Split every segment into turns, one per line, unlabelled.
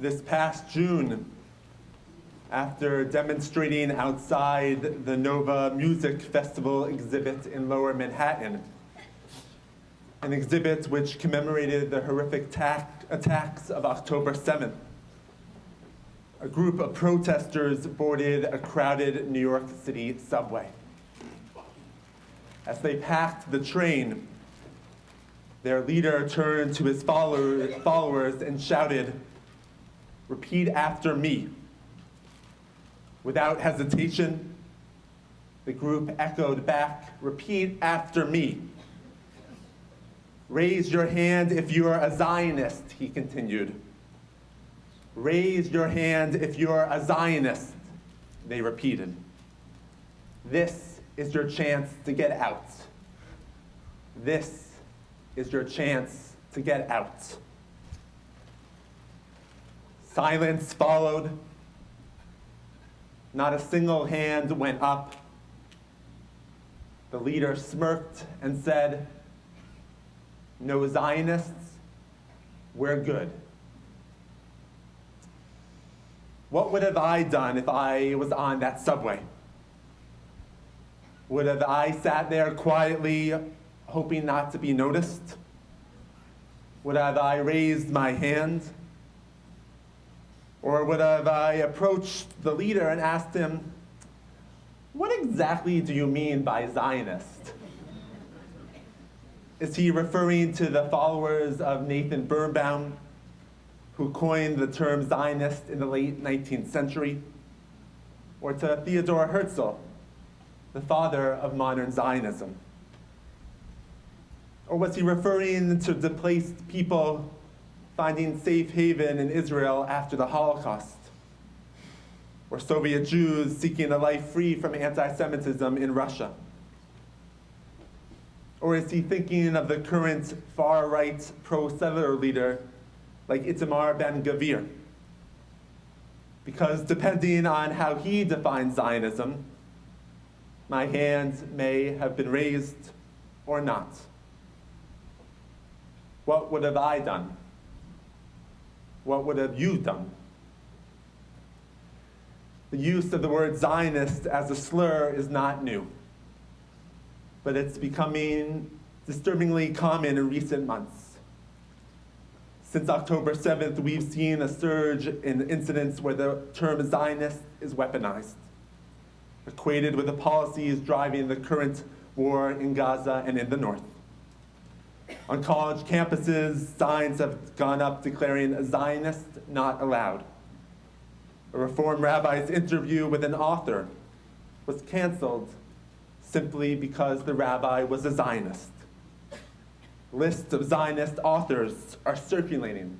This past June, after demonstrating outside the Nova Music Festival exhibit in Lower Manhattan, an exhibit which commemorated the horrific attacks of October 7th, a group of protesters boarded a crowded New York City subway. As they packed the train, their leader turned to his followers and shouted, "Repeat after me." Without hesitation, the group echoed back, "Repeat after me." "Raise your hand if you're a Zionist," he continued. "Raise your hand if you're a Zionist," they repeated. "This is your chance to get out. This is your chance to get out." Silence followed. Not a single hand went up. The leader smirked and said, "No Zionists, we're good." What would have I done if I was on that subway? Would have I sat there quietly, hoping not to be noticed? Would have I raised my hand? Or would have I approached the leader and asked him, "What exactly do you mean by Zionist?" Is he referring to the followers of Nathan Birnbaum, who coined the term Zionist in the late 19th century? Or to Theodor Herzl, the father of modern Zionism? Or was he referring to displaced people finding safe haven in Israel after the Holocaust? Or Soviet Jews seeking a life free from anti-Semitism in Russia? Or is he thinking of the current far-right pro-settler leader like Itamar Ben-Gvir? Because depending on how he defines Zionism, my hand may have been raised or not. What would have I done? What would have you done? The use of the word Zionist as a slur is not new, but it's becoming disturbingly common in recent months. Since October 7th, we've seen a surge in incidents where the term Zionist is weaponized, equated with the policies driving the current war in Gaza and in the north. On college campuses, signs have gone up declaring Zionist not allowed. A Reform rabbi's interview with an author was canceled simply because the rabbi was a Zionist. Lists of Zionist authors are circulating,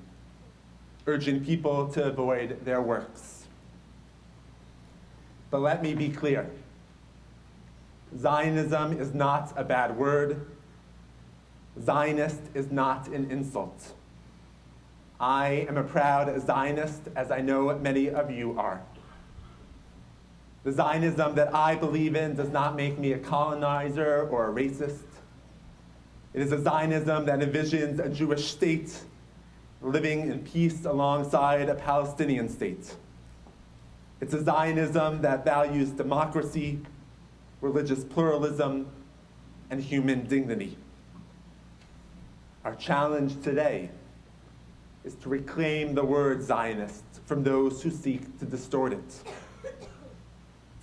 urging people to avoid their works. But let me be clear. Zionism is not a bad word. Zionist is not an insult. I am a proud Zionist, as I know many of you are. The Zionism that I believe in does not make me a colonizer or a racist. It is a Zionism that envisions a Jewish state living in peace alongside a Palestinian state. It's a Zionism that values democracy, religious pluralism, and human dignity. Our challenge today is to reclaim the word Zionist from those who seek to distort it.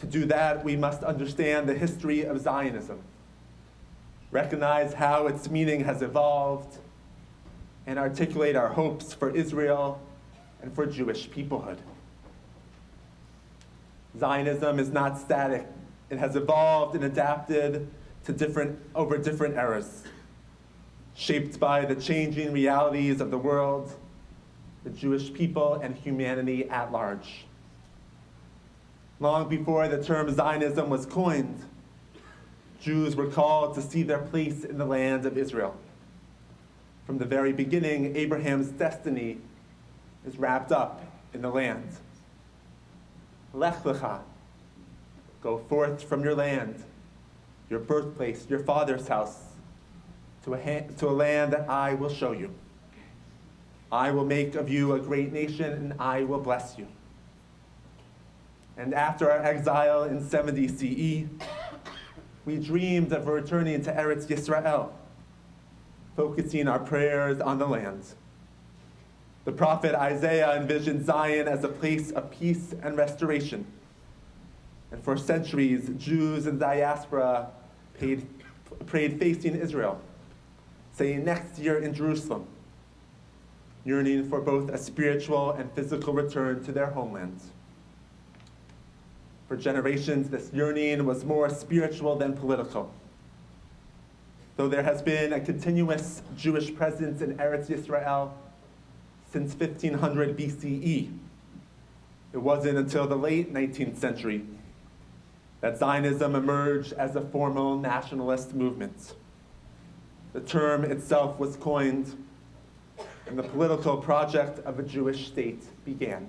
To do that, we must understand the history of Zionism, recognize how its meaning has evolved, and articulate our hopes for Israel and for Jewish peoplehood. Zionism is not static. It has evolved and adapted to over different eras, shaped by the changing realities of the world, the Jewish people, and humanity at large. Long before the term Zionism was coined, Jews were called to see their place in the land of Israel. From the very beginning, Abraham's destiny is wrapped up in the land. Lech lecha, go forth from your land, your birthplace, your father's house, to a land that I will show you. I will make of you a great nation, and I will bless you. And after our exile in 70 CE, we dreamed of returning to Eretz Yisrael, focusing our prayers on the land. The prophet Isaiah envisioned Zion as a place of peace and restoration. And for centuries, Jews in the diaspora prayed facing Israel, saying next year in Jerusalem, yearning for both a spiritual and physical return to their homeland. For generations, this yearning was more spiritual than political. Though there has been a continuous Jewish presence in Eretz Yisrael since 1500 BCE, it wasn't until the late 19th century that Zionism emerged as a formal nationalist movement. The term itself was coined, and the political project of a Jewish state began.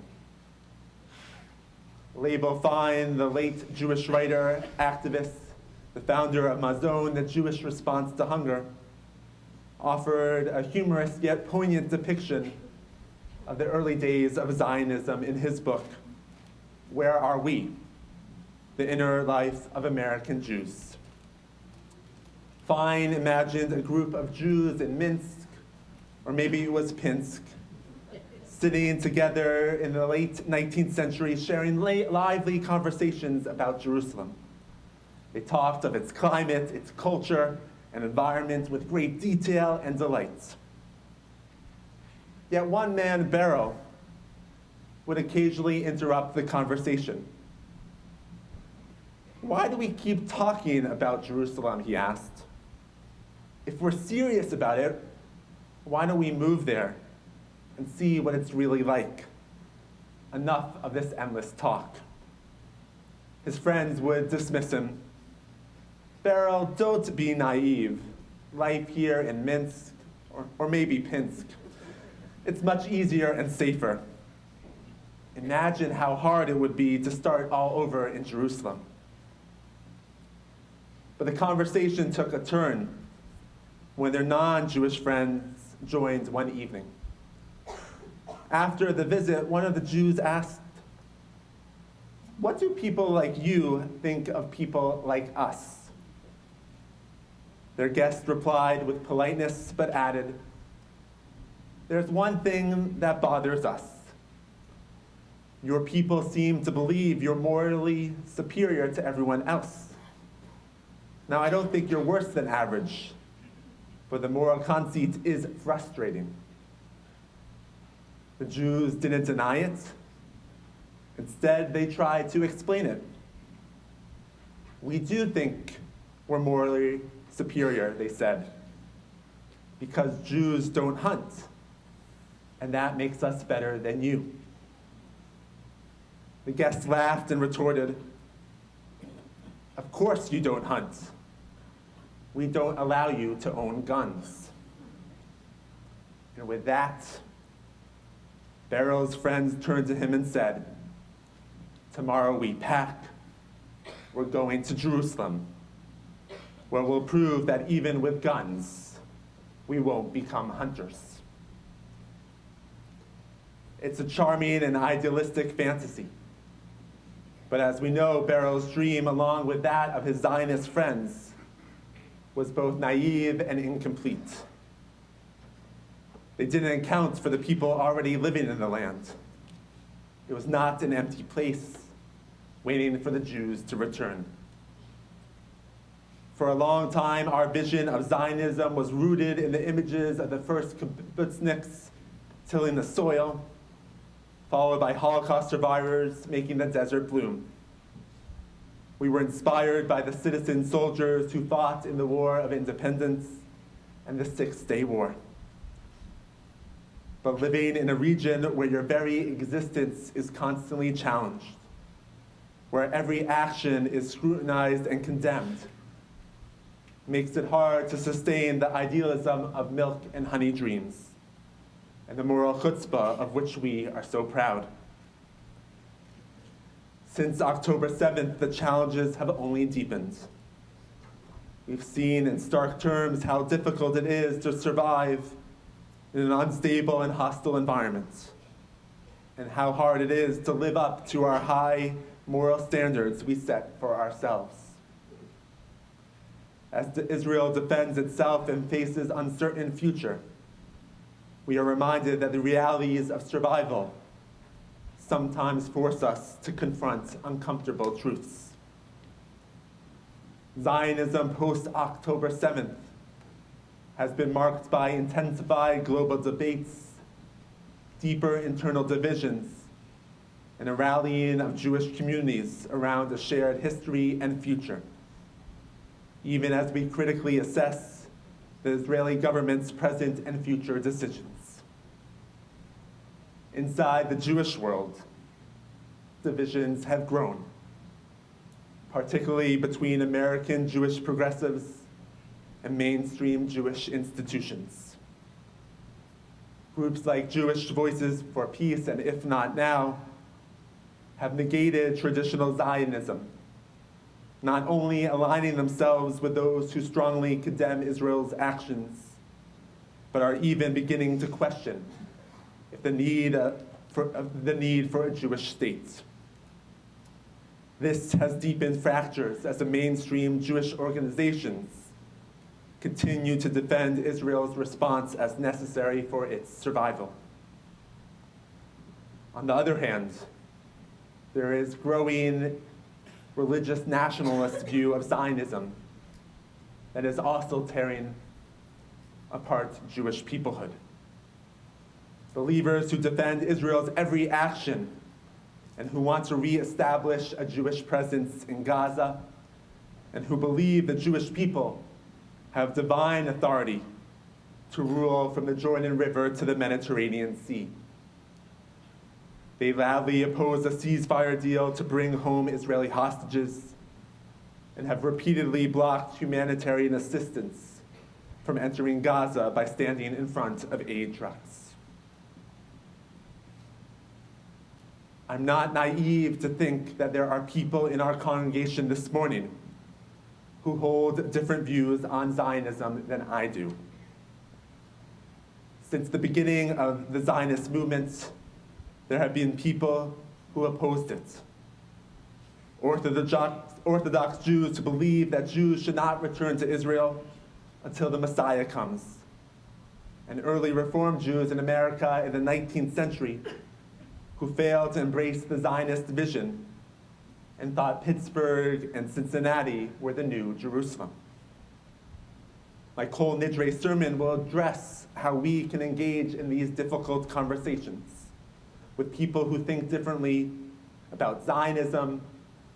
Label Fine, the late Jewish writer, activist, the founder of Mazon, the Jewish response to hunger, offered a humorous yet poignant depiction of the early days of Zionism in his book, Where Are We? The Inner Life of American Jews. Fine imagined a group of Jews in Minsk, or maybe it was Pinsk, sitting together in the late 19th century, sharing lively conversations about Jerusalem. They talked of its climate, its culture, and environment with great detail and delight. Yet one man, Beryl, would occasionally interrupt the conversation. Why do we keep talking about Jerusalem, he asked. If we're serious about it, why don't we move there and see what it's really like? Enough of this endless talk. His friends would dismiss him. Beryl, don't be naive. Life here in Minsk, or maybe Pinsk, it's much easier and safer. Imagine how hard it would be to start all over in Jerusalem. But the conversation took a turn when their non-Jewish friends joined one evening. After the visit, one of the Jews asked, "What do people like you think of people like us?" Their guest replied with politeness, but added, "There's one thing that bothers us. Your people seem to believe you're morally superior to everyone else. Now, I don't think you're worse than average, but the moral conceit is frustrating." The Jews didn't deny it. Instead, they tried to explain it. "We do think we're morally superior," they said, "because Jews don't hunt, and that makes us better than you." The guest laughed and retorted, "Of course you don't hunt. We don't allow you to own guns." And with that, Beryl's friends turned to him and said, "Tomorrow we pack. We're going to Jerusalem, where we'll prove that even with guns, we won't become hunters." It's a charming and idealistic fantasy. But as we know, Beryl's dream, along with that of his Zionist friends, was both naive and incomplete. They didn't account for the people already living in the land. It was not an empty place, waiting for the Jews to return. For a long time, our vision of Zionism was rooted in the images of the first kibbutzniks tilling the soil, followed by Holocaust survivors making the desert bloom. We were inspired by the citizen soldiers who fought in the War of Independence and the Six-Day War. But living in a region where your very existence is constantly challenged, where every action is scrutinized and condemned, makes it hard to sustain the idealism of milk and honey dreams and the moral chutzpah of which we are so proud. Since October 7th, the challenges have only deepened. We've seen in stark terms how difficult it is to survive in an unstable and hostile environment, and how hard it is to live up to our high moral standards we set for ourselves. As Israel defends itself and faces uncertain future, we are reminded that the realities of survival sometimes force us to confront uncomfortable truths. Zionism post-October 7th has been marked by intensified global debates, deeper internal divisions, and a rallying of Jewish communities around a shared history and future, even as we critically assess the Israeli government's present and future decisions. Inside the Jewish world, divisions have grown, particularly between American Jewish progressives and mainstream Jewish institutions. Groups like Jewish Voices for Peace and If Not Now have negated traditional Zionism, not only aligning themselves with those who strongly condemn Israel's actions, but are even beginning to question if the need for a Jewish state. This has deepened fractures as the mainstream Jewish organizations continue to defend Israel's response as necessary for its survival. On the other hand, there is growing religious nationalist view of Zionism that is also tearing apart Jewish peoplehood. Believers who defend Israel's every action and who want to reestablish a Jewish presence in Gaza, and who believe the Jewish people have divine authority to rule from the Jordan River to the Mediterranean Sea. They loudly oppose a ceasefire deal to bring home Israeli hostages and have repeatedly blocked humanitarian assistance from entering Gaza by standing in front of aid trucks. I'm not naive to think that there are people in our congregation this morning who hold different views on Zionism than I do. Since the beginning of the Zionist movement, there have been people who opposed it. Orthodox Jews who believe that Jews should not return to Israel until the Messiah comes. And early Reform Jews in America in the 19th century who failed to embrace the Zionist vision and thought Pittsburgh and Cincinnati were the new Jerusalem. My Kol Nidre sermon will address how we can engage in these difficult conversations with people who think differently about Zionism,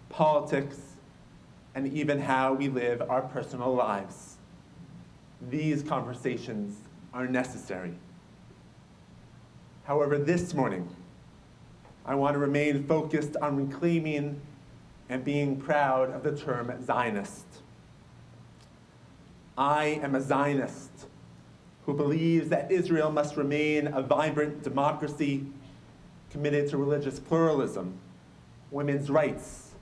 politics, and even how we live our personal lives. These conversations are necessary. However, this morning, I want to remain focused on reclaiming and being proud of the term Zionist. I am a Zionist who believes that Israel must remain a vibrant democracy committed to religious pluralism, women's rights,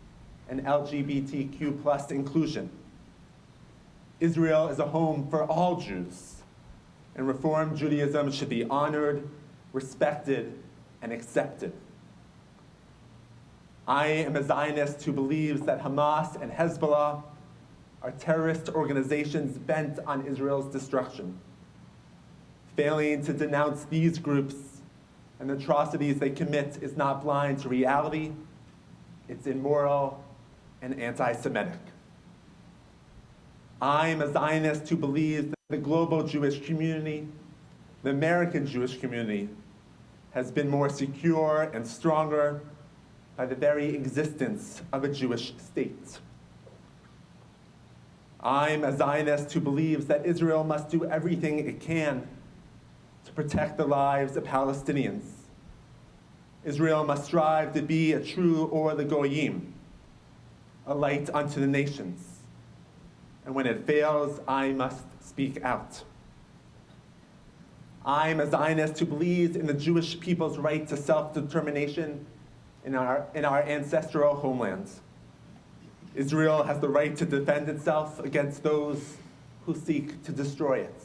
and LGBTQ+ inclusion. Israel is a home for all Jews, and Reform Judaism should be honored, respected, and accepted. I am a Zionist who believes that Hamas and Hezbollah are terrorist organizations bent on Israel's destruction. Failing to denounce these groups and the atrocities they commit is not blind to reality, it's immoral and anti-Semitic. I am a Zionist who believes that the global Jewish community, the American Jewish community, has been more secure and stronger by the very existence of a Jewish state. I'm a Zionist who believes that Israel must do everything it can to protect the lives of Palestinians. Israel must strive to be a true or the goyim, a light unto the nations. And when it fails, I must speak out. I'm a Zionist who believes in the Jewish people's right to self-determination in our ancestral homelands. Israel has the right to defend itself against those who seek to destroy it.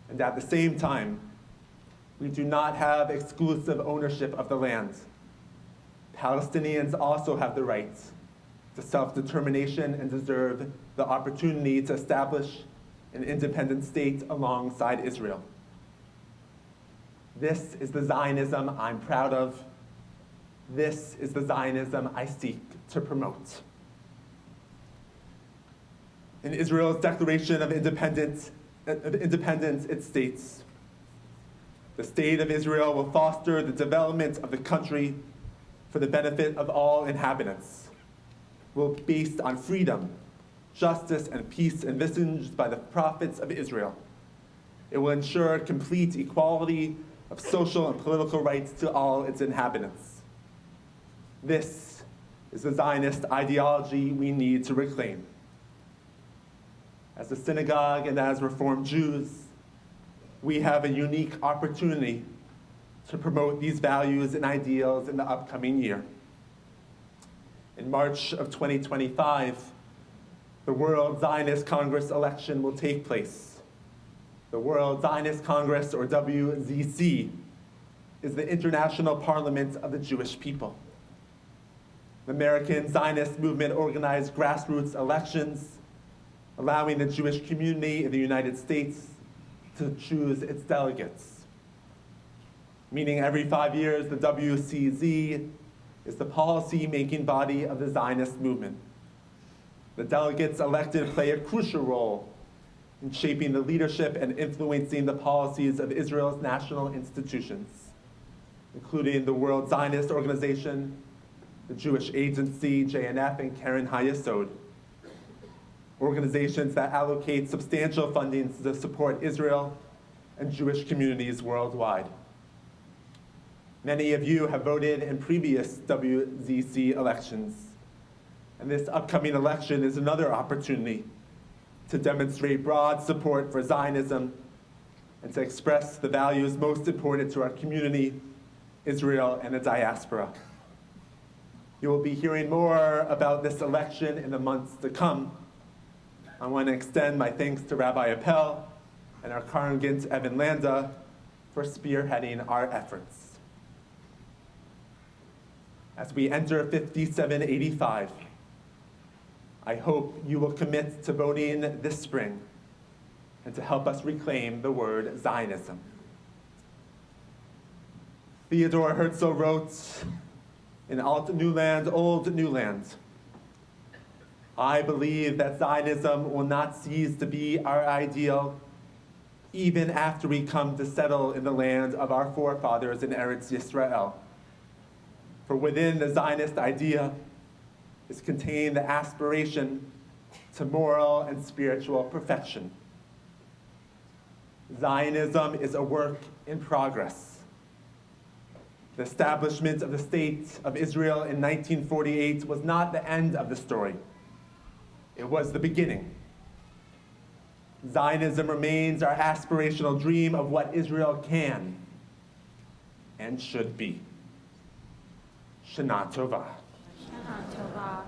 And at the same time, we do not have exclusive ownership of the land. Palestinians also have the right to self-determination and deserve the opportunity to establish an independent state alongside Israel. This is the Zionism I'm proud of. This is the Zionism I seek to promote. In Israel's Declaration of Independence, it states, "The state of Israel will foster the development of the country for the benefit of all inhabitants, will be based on freedom, justice, and peace envisaged by the prophets of Israel. It will ensure complete equality of social and political rights to all its inhabitants." This is the Zionist ideology we need to reclaim. As a synagogue and as Reformed Jews, we have a unique opportunity to promote these values and ideals in the upcoming year. In March of 2025, the World Zionist Congress election will take place. The World Zionist Congress, or WZC, is the international parliament of the Jewish people. The American Zionist movement organized grassroots elections, allowing the Jewish community in the United States to choose its delegates. Meaning every 5 years, the WCZ is the policy-making body of the Zionist movement. The delegates elected play a crucial role in shaping the leadership and influencing the policies of Israel's national institutions, including the World Zionist Organization, the Jewish Agency, JNF, and Keren HaYesod, organizations that allocate substantial funding to support Israel and Jewish communities worldwide. Many of you have voted in previous WZC elections, and this upcoming election is another opportunity to demonstrate broad support for Zionism and to express the values most important to our community, Israel, and the diaspora. You will be hearing more about this election in the months to come. I want to extend my thanks to Rabbi Appel and our congregant Evan Landa for spearheading our efforts. As we enter 5785, I hope you will commit to voting this spring and to help us reclaim the word Zionism. Theodore Herzl wrote in Alt Newland, Old Newland, "I believe that Zionism will not cease to be our ideal even after we come to settle in the land of our forefathers in Eretz Yisrael. For within the Zionist idea is contained the aspiration to moral and spiritual perfection. Zionism is a work in progress. The establishment of the State of Israel in 1948 was not the end of the story. It was the beginning. Zionism remains our aspirational dream of what Israel can and should be. Shana Tova."
Shana Tova.